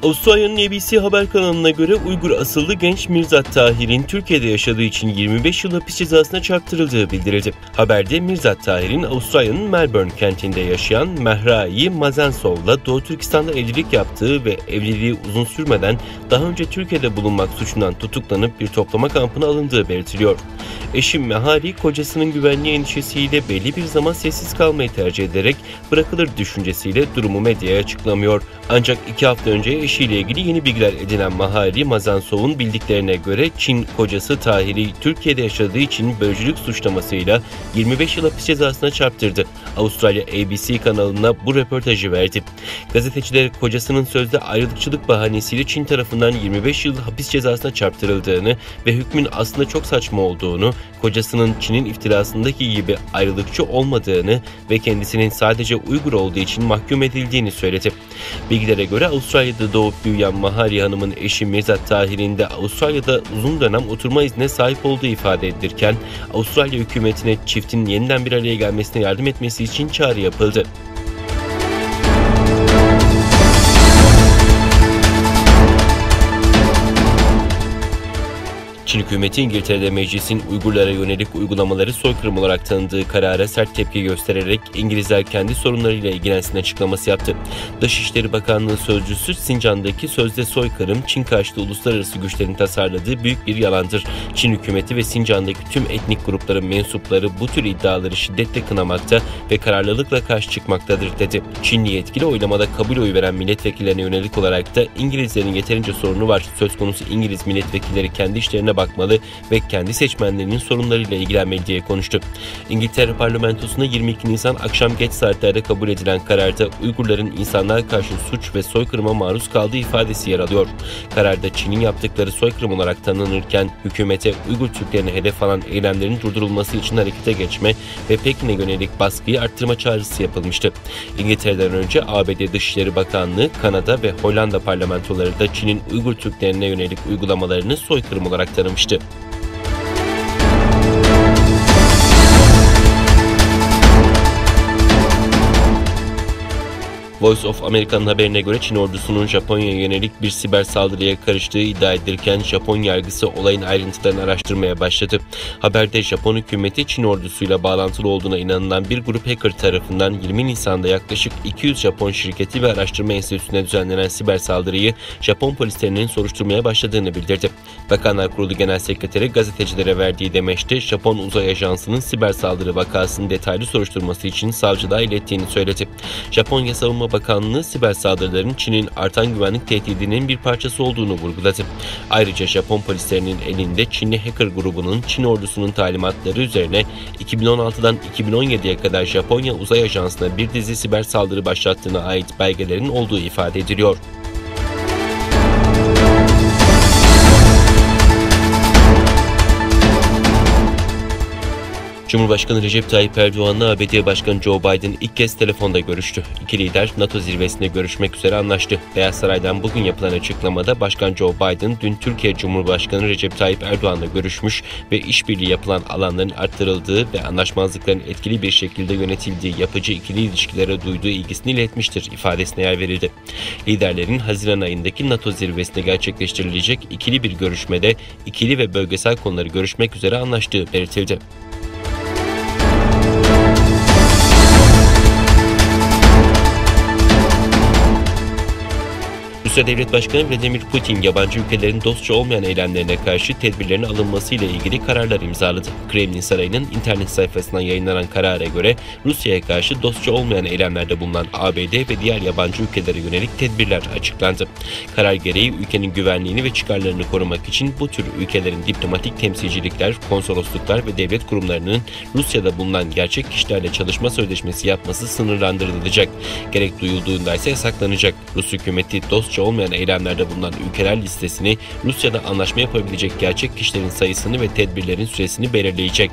Avustralya'nın ABC haber kanalına göre Uygur asıllı genç Mirzat Tahir'in Türkiye'de yaşadığı için 25 yıl hapis cezasına çarptırıldığı bildirildi. Haberde Mirzat Tahir'in Avustralya'nın Melbourne kentinde yaşayan Mehrai Mazansov'la Doğu Türkistan'da evlilik yaptığı ve evliliği uzun sürmeden daha önce Türkiye'de bulunmak suçundan tutuklanıp bir toplama kampına alındığı belirtiliyor. Eşi Mehari, kocasının güvenliği endişesiyle belli bir zaman sessiz kalmayı tercih ederek bırakılır düşüncesiyle durumu medyaya açıklamıyor. Ancak 2 hafta önce eşiyle ilgili yeni bilgiler edinen Mehari Mazansov'un bildiklerine göre Çin kocası Tahir'i Türkiye'de yaşadığı için bölücülük suçlamasıyla 25 yıl hapis cezasına çarptırdı. Avustralya ABC kanalına bu röportajı verdi. Gazeteciler kocasının sözde ayrılıkçılık bahanesiyle Çin tarafından 25 yıl hapis cezasına çarptırıldığını ve hükmün aslında çok saçma olduğunu, kocasının Çin'in iftirasındaki gibi ayrılıkçı olmadığını ve kendisinin sadece Uygur olduğu için mahkum edildiğini söyledi. Bilgilere göre Avustralya'da doğup büyüyen Mehari Hanım'ın eşi Mirzat Tahir'in de Avustralya'da uzun dönem oturma iznine sahip olduğu ifade edilirken Avustralya hükümetine çiftin yeniden bir araya gelmesine yardım etmesi için çağrı yapıldı. Çin hükümeti İngiltere'de meclisin Uygurlara yönelik uygulamaları soykırım olarak tanıdığı karara sert tepki göstererek İngilizler kendi sorunlarıyla ilgilensin açıklaması yaptı. Dışişleri Bakanlığı sözcüsü Sincan'daki sözde soykırım Çin karşıtı uluslararası güçlerin tasarladığı büyük bir yalandır. Çin hükümeti ve Sincan'daki tüm etnik grupların mensupları bu tür iddiaları şiddetle kınamakta ve kararlılıkla karşı çıkmaktadır dedi. Çinli yetkili oylamada kabul oyu veren milletvekillerine yönelik olarak da İngilizlerin yeterince sorunu var. Söz konusu İngiliz milletvekilleri kendi işlerine bakmalı ve kendi seçmenlerinin sorunlarıyla ilgilenmeli diye konuştu. İngiltere parlamentosunda 22 Nisan akşam geç saatlerde kabul edilen kararda Uygurların insanlığa karşı suç ve soykırıma maruz kaldığı ifadesi yer alıyor. Kararda Çin'in yaptıkları soykırım olarak tanınırken hükümete Uygur Türklerine hedef alan eylemlerin durdurulması için harekete geçme ve Pekin'e yönelik baskıyı arttırma çağrısı yapılmıştı. İngiltere'den önce ABD Dışişleri Bakanlığı, Kanada ve Hollanda parlamentoları da Çin'in Uygur Türklerine yönelik uygulamalarını soykırım olarak tanımıştı. Voice of America'nın haberine göre Çin ordusunun Japonya'ya yönelik bir siber saldırıya karıştığı iddia edilirken Japon yargısı olayın ayrıntılarını araştırmaya başladı. Haberde Japon hükümeti Çin ordusuyla bağlantılı olduğuna inanılan bir grup hacker tarafından 20 Nisan'da yaklaşık 200 Japon şirketi ve araştırma enstitüsüne düzenlenen siber saldırıyı Japon polislerinin soruşturmaya başladığını bildirdi. Bakanlar Kurulu Genel Sekreteri gazetecilere verdiği demeçte Japon uzay ajansının siber saldırı vakasını detaylı soruşturması için savcılığa ilettiğini söyledi. Japonya Savunma Bakanlığı siber saldırıların Çin'in artan güvenlik tehdidinin bir parçası olduğunu vurguladı. Ayrıca Japon polislerinin elinde Çinli hacker grubunun Çin ordusunun talimatları üzerine 2016'dan 2017'ye kadar Japonya Uzay Ajansı'na bir dizi siber saldırı başlattığına ait belgelerin olduğu ifade ediliyor. Cumhurbaşkanı Recep Tayyip Erdoğan'la ABD Başkanı Joe Biden ilk kez telefonda görüştü. İki lider NATO zirvesinde görüşmek üzere anlaştı. Beyaz Saray'dan bugün yapılan açıklamada Başkan Joe Biden dün Türkiye Cumhurbaşkanı Recep Tayyip Erdoğan'la görüşmüş ve işbirliği yapılan alanların arttırıldığı ve anlaşmazlıkların etkili bir şekilde yönetildiği yapıcı ikili ilişkilere duyduğu ilgisini iletmiştir ifadesine yer verildi. Liderlerin Haziran ayındaki NATO zirvesinde gerçekleştirilecek ikili bir görüşmede ikili ve bölgesel konuları görüşmek üzere anlaştığı belirtildi. Rusya Devlet Başkanı Vladimir Putin, yabancı ülkelerin dostça olmayan eylemlerine karşı tedbirlerin alınmasıyla ilgili kararlar imzaladı. Kremlin Sarayı'nın internet sayfasından yayınlanan karara göre Rusya'ya karşı dostça olmayan eylemlerde bulunan ABD ve diğer yabancı ülkelere yönelik tedbirler açıklandı. Karar gereği ülkenin güvenliğini ve çıkarlarını korumak için bu tür ülkelerin diplomatik temsilcilikler, konsolosluklar ve devlet kurumlarının Rusya'da bulunan gerçek kişilerle çalışma sözleşmesi yapması sınırlandırılacak. Gerek duyulduğunda ise yasaklanacak. Rus hükümeti dostça olmayan eylemlerde bulunan ülkeler listesini, Rusya'da anlaşma yapabilecek gerçek kişilerin sayısını ve tedbirlerin süresini belirleyecek.